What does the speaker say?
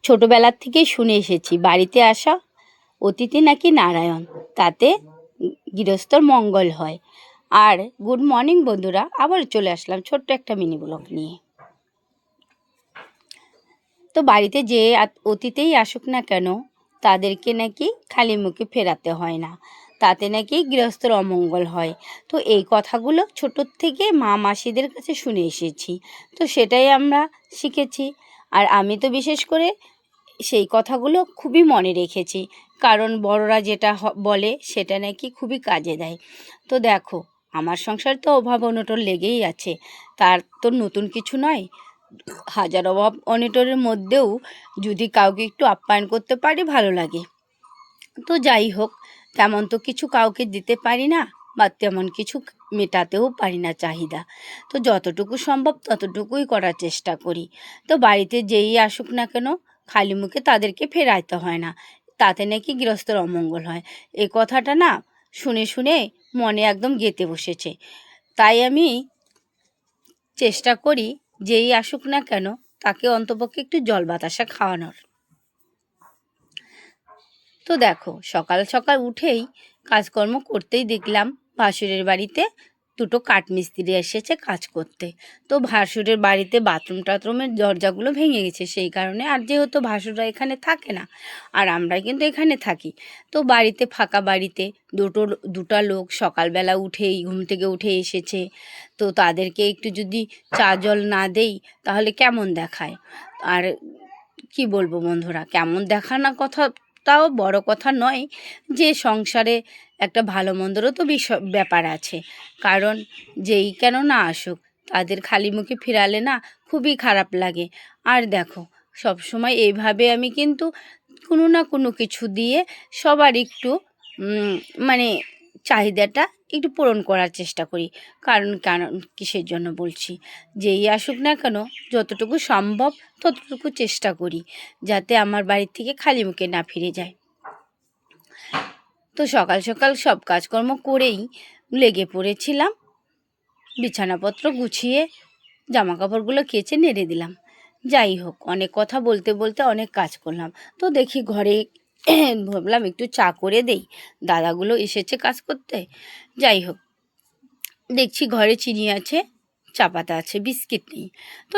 ছোটবেলার থেকেই শুনে এসেছি বাড়িতে আসা অতিথি নাকি নারায়ণ, তাতে গৃহস্থর মঙ্গল হয়। আর গুড মর্নিং বন্ধুরা, আবার চলে আসলাম ছোট্ট একটা মিনি ব্লগ নিয়ে। তো বাড়িতে যে অতিথিই আসুক না কেন, তাদেরকে নাকি খালি মুখে ফেরাতে হয় না, তাতে নাকি গৃহস্থর অমঙ্গল হয়। তো এই কথাগুলো ছোটোর থেকে মা মাসিদের কাছে শুনে এসেছি, তো সেটাই আমরা শিখেছি। আর আমি তো বিশেষ করে সেই কথাগুলো খুবই মনে রেখেছি, কারণ বড়রা যেটা বলে সেটা নাকি খুবই কাজে দেয়। তো দেখো, আমার সংসার তো অভাব অনটন লেগেই আছে, তার তো নতুন কিছু নয়। হাজার অভাব অনটনের মধ্যেও যদি কাউকে একটু আপ্যায়ন করতে পারি ভালো লাগে। তো যাই হোক, তেমন তো কিছু কাউকে দিতে পারি না, বা তেমন কিছু মেটাতেও পারি না চাহিদা। তো যতটুকু সম্ভব ততটুকুই করার চেষ্টা করি। তো বাড়িতে যেই আসুক না কেন, খালি মুখে তাদেরকে ফেরাইতে হয় না, তাতে নাকি গৃহস্থর অমঙ্গল হয়। এই কথাটা না শুনে শুনে মনে একদম গেঁথে বসেছে। তাই আমি চেষ্টা করি যেই আসুক না কেন তাকে অন্তপক্ষে একটু জল বাতাসা খাওয়ানোর। তো দেখো, সকাল সকাল উঠেই কাজকর্ম করতেই দেখলাম ভাসুরের বাড়িতে দুটো কাঠমিস্ত্রি এসেছে কাজ করতে। তো ভাসুরের বাড়িতে বাথরুম টাথরুমের দরজাগুলো ভেঙে গেছে, সেই কারণে আর যেহেতু ভাসুররা এখানে থাকে না, আর আমরা কিন্তু এখানে থাকি, তো বাড়িতে ফাঁকা বাড়িতে দুটা লোক সকালবেলা উঠেই ঘুম থেকে উঠে এসেছে। তো তাদেরকে একটু যদি চা জল না দেই তাহলে কেমন দেখায়। আর কি বলবো বন্ধুরা, কেমন দেখানোর কথা তাও বড় কথা নয়, যে সংসারে একটা ভালো মন্দরও তো ব্যাপার আছে। কারণ যেই কেন না আসুক, তাদের খালি মুখে ফিরালে না খুবই খারাপ লাগে। আর দেখো, সব সময় এইভাবে আমি কিন্তু কোনো না কোনো কিছু দিয়ে সবার একটু মানে চাহিদাটা একটু পূরণ করার চেষ্টা করি। কারণ কিসের জন্য বলছি, যেই আসুক না কেন যতটুকু সম্ভব ততটুকু চেষ্টা করি যাতে আমার বাড়ির থেকে খালি মুখে না ফিরে যায়। তো সকাল সকাল সব কাজকর্ম করেই লেগে পড়েছিলাম, বিছানাপত্র গুছিয়ে জামা কাপড়গুলো কেচে নেড়ে দিলাম। যাই হোক, অনেক কথা বলতে বলতে অনেক কাজ করলাম। তো দেখি ঘরে ভাবলাম একটু চা করে দেই, দাদাগুলো এসেছে কাজ করতে। যাই হোক, দেখছি ঘরে চিনি আছে, চা পাতা আছে, বিস্কিট নেই। তো